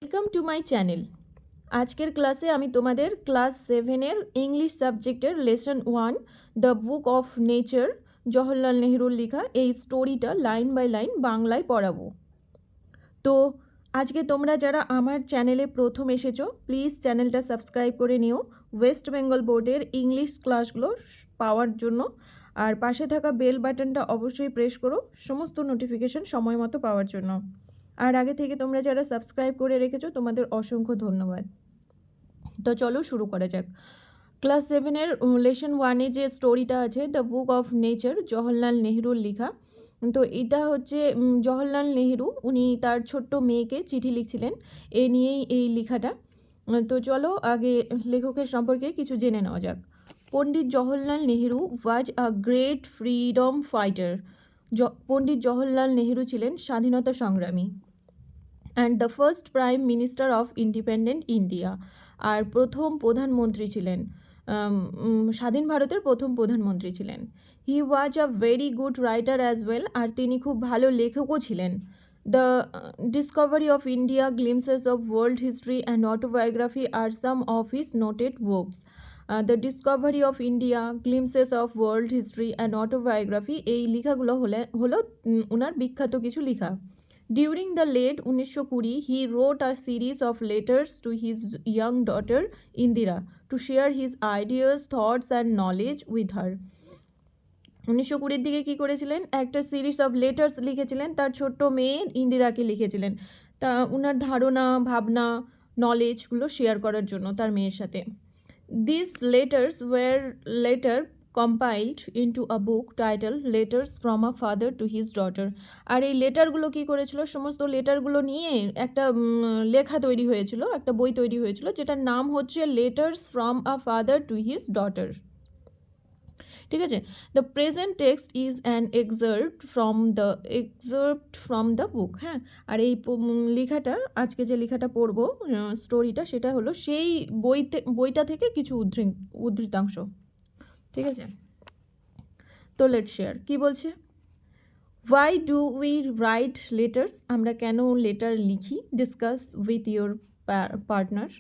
Welcome to my channel. আজকের ক্লাসে আমি তোমাদের ক্লাস 7-এর ইংলিশ সাবজেক্টের lesson 1 the book of nature Jawaharlal নেহরুর লেখা এই স্টোরিটা লাইন বাই লাইন বাংলায় পড়াবো। তো আজকে তোমরা যারা আমার চ্যানেলে প্রথম এসেছো প্লিজ চ্যানেলটা সাবস্ক্রাইব করে নিও ওয়েস্ট বেঙ্গল বোর্ডের ইংলিশ ক্লাসগুলো পাওয়ার জন্য। আর পাশে থাকা বেল বাটনটা অবশ্যই প্রেস করো সমস্ত নোটিফিকেশন সময় মতো পাওয়ার জন্য। আর আগে থেকে তোমরা যারা সাবস্ক্রাইব করে রেখেছো তোমাদের অসংখ্য ধন্যবাদ। তো চলো শুরু করা যাক। ক্লাস 7-এর লেসন 1-এ যে স্টোরিটা আছে the book of nature Jawaharlal নেহরুর লেখা। তো এটা হচ্ছে জওহরলাল নেহরু উনি তার ছোট্ট মেয়েকে চিঠি লিখছিলেন এ নিয়েই এই লেখাটা। তো চলো আগে লেখকের সম্পর্কে কিছু জেনে নেওয়া যাক। Pandit Jawaharlal Nehru was a great freedom fighter. Pandit Jawaharlal Nehru ছিলেন স্বাধীনতা সংগ্রামী and the first prime minister of independent India. আর প্রথম প্রধানমন্ত্রী ছিলেন, স্বাধীন ভারতের প্রথম প্রধানমন্ত্রী ছিলেন। He was a very good writer as well, আর তিনি খুব ভালো লেখকও ছিলেন। The discovery of India, glimpses of world history and autobiography আর some of his noted works. The discovery of India, glimpses of world history and autobiography এই লেখাগুলো হলো ওনার বিখ্যাত কিছু লেখা। During the late 1920, he wrote a series of letters to his young daughter Indira to share his ideas, thoughts and knowledge with her. 1920-র দিকে কী করেছিলেন, একটা series of letters লিখেছিলেন তার ছোট্ট মেয়ে ইন্দিরাকে লিখেছিলেন, তা ওনার ধারণা ভাবনা নলেজগুলো শেয়ার করার জন্য তার মেয়ের সাথে। These letters were later compiled into a book titled Letters from a Father to His Daughter. আর এই লেটারগুলো কী করেছিল, সমস্ত লেটারগুলো নিয়ে একটা লেখা তৈরি হয়েছিল, একটা বই তৈরি হয়েছিল যেটার নাম হচ্ছে letters from a father to his daughter. ঠিক আছে, the present text is an excerpt from the book. হ্যাঁ, আর এই লেখাটা আজকে যে লেখাটা পড়বো স্টোরিটা সেটা হলো সেই বইটা থেকে কিছু উদ্ধৃতাংশ। ঠিক আছে, তো লেটস শেয়ার। কী বলছে, why do we write letters, আমরা কেন লেটার লিখি। ডিসকাস উইথ ইয়োর পার্টনার,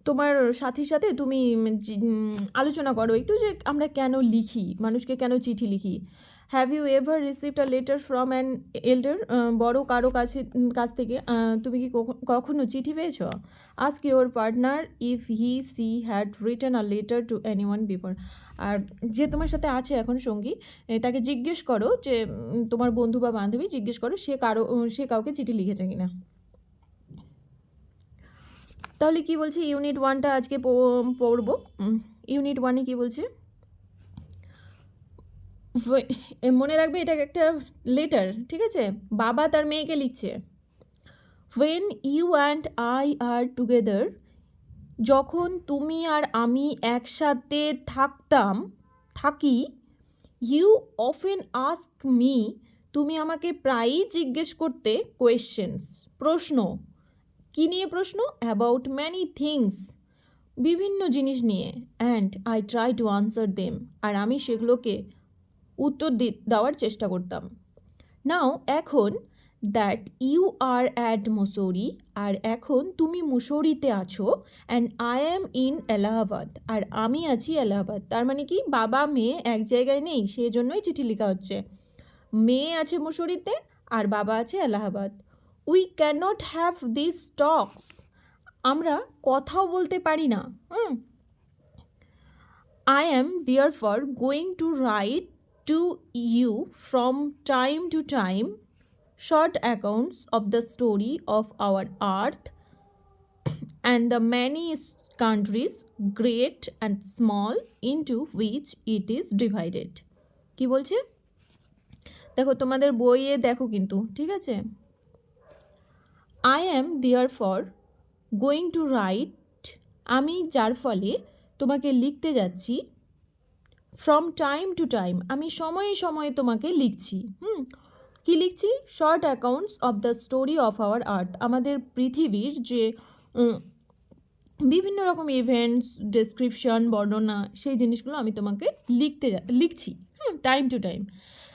তোমার সাথীর সাথে তুমি আলোচনা করো একটু যে আমরা কেন লিখি, মানুষকে কেন চিঠি লিখি। Have you ever received a letter from an elder, বড় কারো কাছ থেকে তুমি কি কখনো চিঠি পেয়েছো। Ask your partner if she had written a letter to anyone before, আর যে তোমার সাথে আছে এখন সঙ্গী তাকে জিজ্ঞেস করো যে তোমার বন্ধু বা বান্ধবী জিজ্ঞেস করো সে কাউকে চিঠি লিখেছে কিনা। তাহলে কি বলছে, ইউনিট 1টা আজকে পড়ব। ইউনিট 1-এ কী বলছে, মনে রাখবে এটা একটা লেটার, ঠিক আছে, বাবা তার মেয়েকে লিখছে। When you and I are together, যখন তুমি আর আমি একসাথে থাকি। ইউ অফেন আস্ক মি, তুমি আমাকে প্রায়ই জিজ্ঞেস করতে কোয়েশ্চেন্স, প্রশ্ন। কী নিয়ে প্রশ্ন, অ্যাবাউট ম্যানি থিংস, বিভিন্ন জিনিস নিয়ে। And I try to answer them, আর আমি সেগুলোকে উত্তর দেওয়ার চেষ্টা করতাম। নাও এখন, that you are at Mussoorie, আর এখন তুমি মুসৌরিতে আছো। And I am in Allahabad, আর আমি আছি এলাহাবাদ। তার মানে কি, বাবা মেয়ে এক জায়গায় নেই, সেই জন্যই চিঠি লেখা হচ্ছে। মেয়ে আছে মুসৌরিতে আর বাবা আছে Allahabad. We cannot have this talks, আমরা কথাও বলতে পারি না। I am therefore going to write to you from time to time short accounts of the story of our earth and the many countries, great and small, into which it is divided. কি বলছে দেখো, তোমাদের বইয়ে দেখো কিন্তু, ঠিক আছে। I am therefore going to write, আমি যার ফলে তোমাকে লিখতে যাচ্ছি। ফ্রম টাইম টু টাইম, আমি সময়ে সময়ে তোমাকে লিখছি। কি লিখছি, short accounts of the story of our earth, আমাদের পৃথিবীর যে বিভিন্ন রকম ইভেন্টস, ডেসক্রিপশন, বর্ণনা, সেই জিনিসগুলো আমি তোমাকে লিখছি time to time.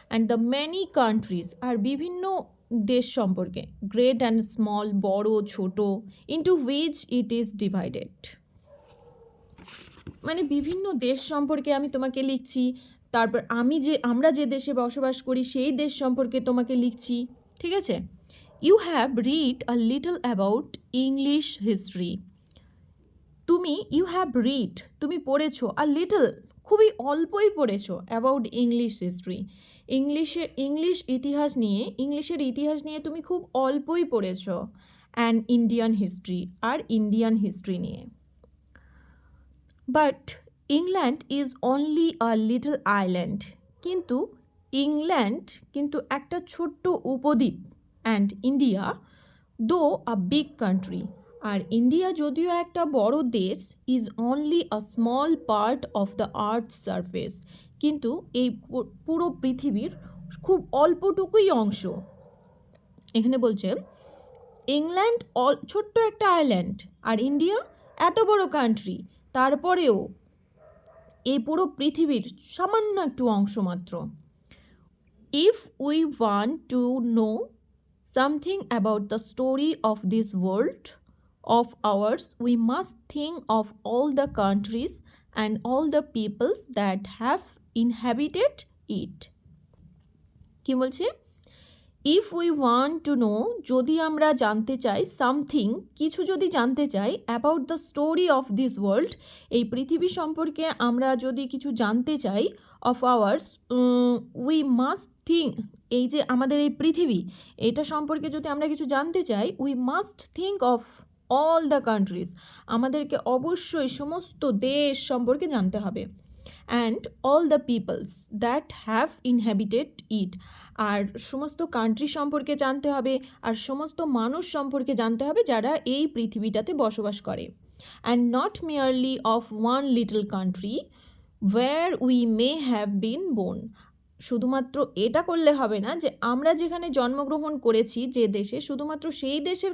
And the many countries, আর বিভিন্ন দেশ সম্পর্কে, গ্রেট অ্যান্ড স্মল, বড় ছোট, into which it is divided. মানে বিভিন্ন দেশ সম্পর্কে আমি তোমাকে লিখছি, তারপর আমরা যে দেশে বসবাস করি সেই দেশ সম্পর্কে তোমাকে লিখছি, ঠিক আছে। You have read a little about English history. তুমি পড়েছো, আর লিটল খুবই অল্পই পড়েছো, অ্যাবাউট ইংলিশ হিস্ট্রি, ইংলিশের ইতিহাস নিয়ে তুমি খুব অল্পই পড়েছো। অ্যান্ড ইন্ডিয়ান হিস্ট্রি নিয়ে। But England is only a little island, কিন্তু একটা ছোট্ট উপদ্বীপ। And India though a big country, আর ইন্ডিয়া যদিও একটা বড় দেশ, is only a small part of the earth surface, কিন্তু এই পুরো পৃথিবীর খুব অল্পটুকুই অংশ। এখানে বলছে ইংল্যান্ড ছোট্ট একটা আইল্যান্ড, আর ইন্ডিয়া এত বড় কান্ট্রি, তারপরেও এই পুরো পৃথিবীর সামান্য একটু অংশ মাত্র। If we want to know something about the story of this world of ours, we must think of all the countries and all the peoples that have inhabited it. কি বলছে? If we want to know, যদি আমরা জানতে চাই, something কিছু যদি জানতে চাই, about the story of this world, এই পৃথিবী সম্পর্কে আমরা যদি কিছু জানতে চাই, of hours, we must think, এই যে আমাদের এই পৃথিবী, এটা সম্পর্কে যদি আমরা কিছু জানতে চাই, we must think of all the countries, আমাদেরকে অবশ্যই সমস্ত দেশ সম্পর্কে জানতে হবে। And all the peoples that have inhabited it, আর সমস্ত কান্ট্রি সম্পর্কে জানতে হবে, আর সমস্ত মানুষ সম্পর্কে জানতে হবে যারা এই পৃথিবীটাতে বসবাস করে। And not merely of one little country where we may have been born, শুধুমাত্র এটা করলে হবে না যে আমরা যেখানে জন্মগ্রহণ করেছি যে দেশে, শুধুমাত্র সেই দেশের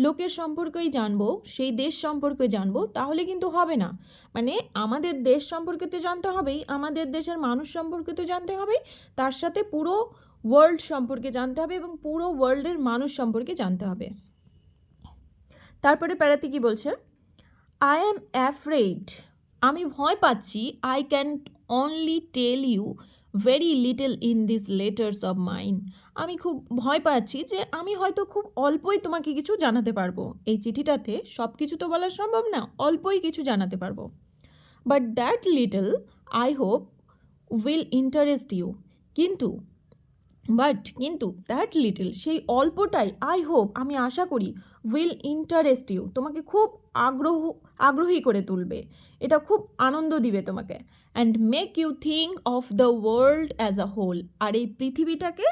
লোকের সম্পর্কেই জানবো, সেই দেশ সম্পর্কে জানবো, তাহলে কিন্তু হবে না। মানে আমাদের দেশ সম্পর্কে তো জানতে হবেই, আমাদের দেশের মানুষ সম্পর্কে তো জানতে হবেই, তার সাথে পুরো ওয়ার্ল্ড সম্পর্কে জানতে হবে এবং পুরো ওয়ার্ল্ডের মানুষ সম্পর্কে জানতে হবে। তারপরে প্যারাতে কি বলছে? আই অ্যাম অ্যাফ্রেড, আমি ভয় পাচ্ছি, I can only tell you very little in this letters of mine, আমি খুব ভয় পাচ্ছি যে আমি হয়তো খুব অল্পই তোমাকে কিছু জানাতে পারবো, এই চিঠিটাতে সব কিছু তো বলা সম্ভব না, অল্পই কিছু জানাতে পারবো। But that little I hope will interest you, কিন্তু দ্যাট লিটল, সেই অল্পটাই, আই হোপ, আমি আশা করি, উইল ইন্টারেস্ট ইউ, তোমাকে খুব আগ্রহী করে তুলবে, এটা খুব আনন্দ দিবে তোমাকে। And make you think of the world as a whole, আর এই পৃথিবীটাকে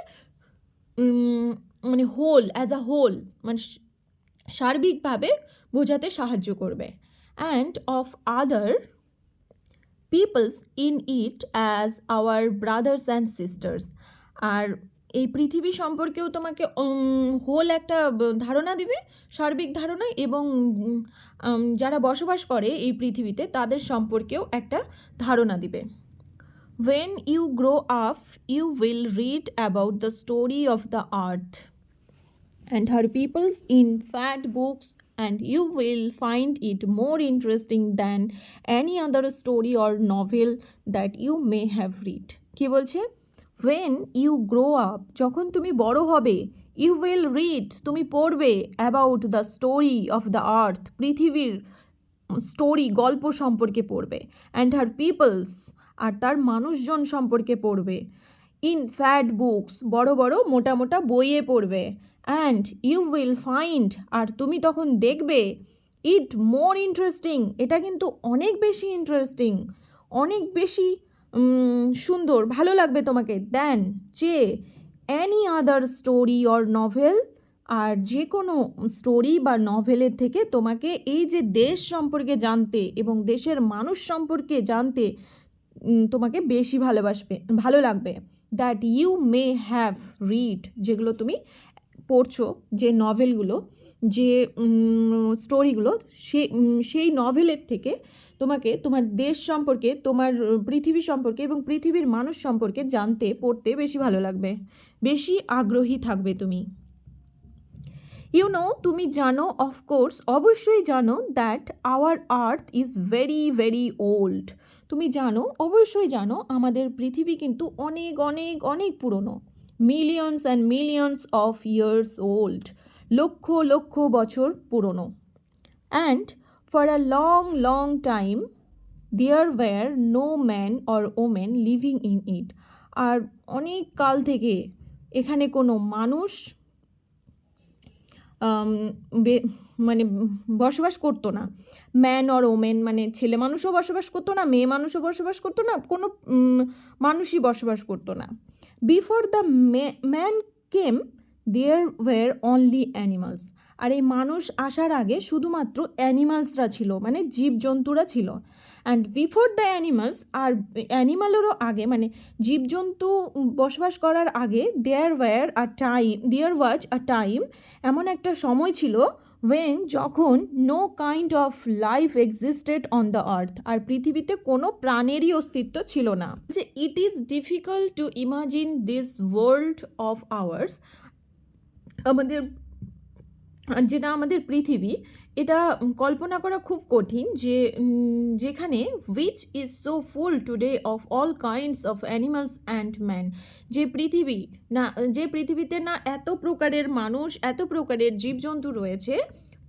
মানে মানে সার্বিকভাবে বোঝাতে সাহায্য করবে। And of other peoples in it as our brothers and sisters, আর এই পৃথিবী সম্পর্কেও তোমাকে হোল একটা ধারণা দিবে, সার্বিক ধারণা, এবং যারা বসবাস করে এই পৃথিবীতে তাদের সম্পর্কেও একটা ধারণা দিবে। When you grow up, you will read about the story of the earth and her peoples in fat books, and you will find it more interesting than any other story or novel that you may have read. কি বলছে? When you grow up, যখন তুমি বড় হবে, you will read, তুমি পড়বে, about the story of the earth, পৃথিবীর story, গল্প সম্পর্কে পড়বে, and her peoples, আর তার মানুষজন সম্পর্কে পড়বে, ইন ফ্যাট বুকস, বড় বড় মোটা মোটা বইয়ে পড়বে, অ্যান্ড ইউ উইল ফাইন্ড, আর তুমি তখন দেখবে, ইট মোর ইন্টারেস্টিং, এটা কিন্তু অনেক বেশি ইন্টারেস্টিং, অনেক বেশি সুন্দর, ভালো লাগবে তোমাকে, দেন, যে any other story or novel, আর যে কোনো স্টোরি বা নভেলের থেকে তোমাকে এই যে দেশ সম্পর্কে জানতে এবং দেশের মানুষ সম্পর্কে জানতে তোমাকে বেশি ভালো লাগবে, that you may have read, যেগুলো তুমি পড়ছো, যে নভেলগুলো, যে স্টোরিগুলো, সেই নভেলের থেকে তোমাকে তোমার দেশ সম্পর্কে, তোমার পৃথিবী সম্পর্কে এবং পৃথিবীর মানুষ সম্পর্কে জানতে, পড়তে বেশি ভালো লাগবে, বেশি আগ্রহী থাকবে তুমি। তুমি জানো, অফকোর্স, অবশ্যই জানো, that our earth is very very old. তুমি জানো, অবশ্যই জানো, আমাদের পৃথিবী কিন্তু অনেক অনেক অনেক পুরনো। Millions and millions of years old, লক্ষ লক্ষ বছর পুরনো। And for a long long time there were no man or women living in it. আর অনেক কাল থেকে এখানে কোনো মানুষ মানে বসবাস করতো না। ম্যান অর ওমেন মানে ছেলে মানুষও বসবাস করতো না, মেয়ে মানুষও বসবাস করতো না, কোনো মানুষই বসবাস করতো না। Before the man came there were only animals. আর এই মানুষ আসার আগে শুধুমাত্র অ্যানিমালসরা ছিল, মানে জীবজন্তুরা ছিল। অ্যান্ড বিফোর দ্য অ্যানিমালস, আর অ্যানিমালেরও আগে, মানে জীবজন্তু বসবাস করার আগে, দেয়ার ওয়াজ আ টাইম, এমন একটা সময় ছিল, ওয়েন, যখন no kind of life existed on the earth, আর পৃথিবীতে কোনো প্রাণেরই অস্তিত্ব ছিল না। যে it is difficult to imagine this world of ours, আমাদের যেটা আমাদের পৃথিবী, এটা কল্পনা করা খুব কঠিন, যে যেখানে which is so full today of all kinds of animals and man, যে পৃথিবীতে না এত প্রকারের মানুষ, এত প্রকারের জীবজন্তু রয়েছে,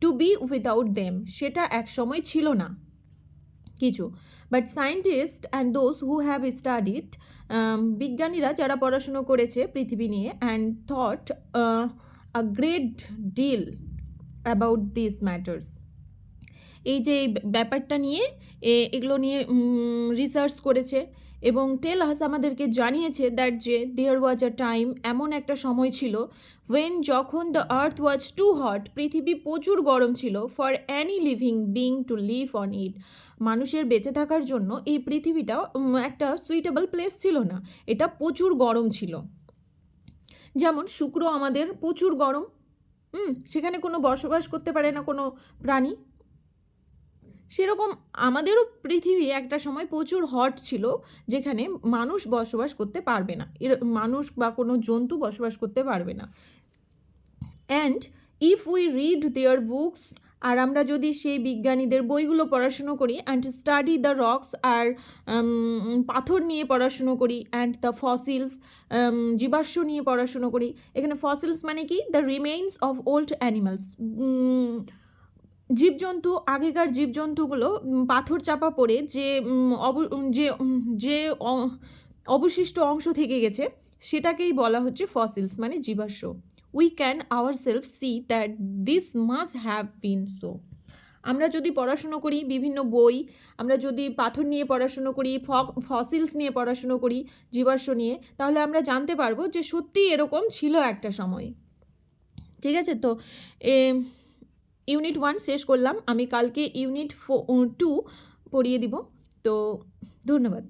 টু বি উইদাউট দেম, সেটা এক সময় ছিল না কিছু। But scientist and those who have studied, বিজ্ঞানীরা যারা পড়াশুনো করেছে পৃথিবী নিয়ে, and thought a great deal about this matters, এই যে ব্যাপারটা নিয়ে, এগুলো নিয়ে রিসার্চ করেছে এবং টেল আস, আমাদেরকে জানিয়েছে, দ্যাট যে দেয়ার ওয়াজ আ টাইম, এমন একটা সময় ছিল, ওয়েন, যখন the earth was too hot, পৃথিবী প্রচুর গরম ছিল, for any living being to live on it, মানুষের বেঁচে থাকার জন্য এই পৃথিবীটা একটা সুইটেবল প্লেস ছিল না, এটা প্রচুর গরম ছিল। যেমন শুক্র আমাদের প্রচুর গরম, সেখানে কোনো বসবাস করতে পারে না কোনো প্রাণী, সেরকম আমাদেরও পৃথিবী একটা সময় প্রচুর হট ছিল, যেখানে মানুষ বসবাস করতে পারবে না, মানুষ বা কোনো জন্তু বসবাস করতে পারবে না। And if we read their books, আর আমরা যদি সেই বিজ্ঞানীদের বইগুলো পড়াশুনো করি, অ্যান্ড স্টাডি দ্য রকস, আর পাথর নিয়ে পড়াশুনো করি, অ্যান্ড দ্য ফসিলস, জীবাশ্ম নিয়ে পড়াশুনো করি। এখানে ফসিলস মানে কি, the remains of old animals, জীবজন্তু, আগেকার জীবজন্তুগুলো পাথর চাপা পড়ে যে অবশিষ্ট অংশ থেকে গেছে, সেটাকেই বলা হচ্ছে ফসিলস, মানে জীবাশ্ম। We can ourself see that this must have been so. আমরা যদি পড়াশুনো করি বিভিন্ন বই, আমরা যদি পাথর নিয়ে পড়াশুনো করি, ফসিলস নিয়ে পড়াশুনো করি, জীবাশ্ম নিয়ে, তাহলে আমরা জানতে পারবো যে সত্যিই এরকম ছিল একটা সময়। ঠিক আছে, তো ইউনিট 1 শেষ করলাম, আমি কালকে ইউনিট 2 পড়িয়ে দিব। তো ধন্যবাদ।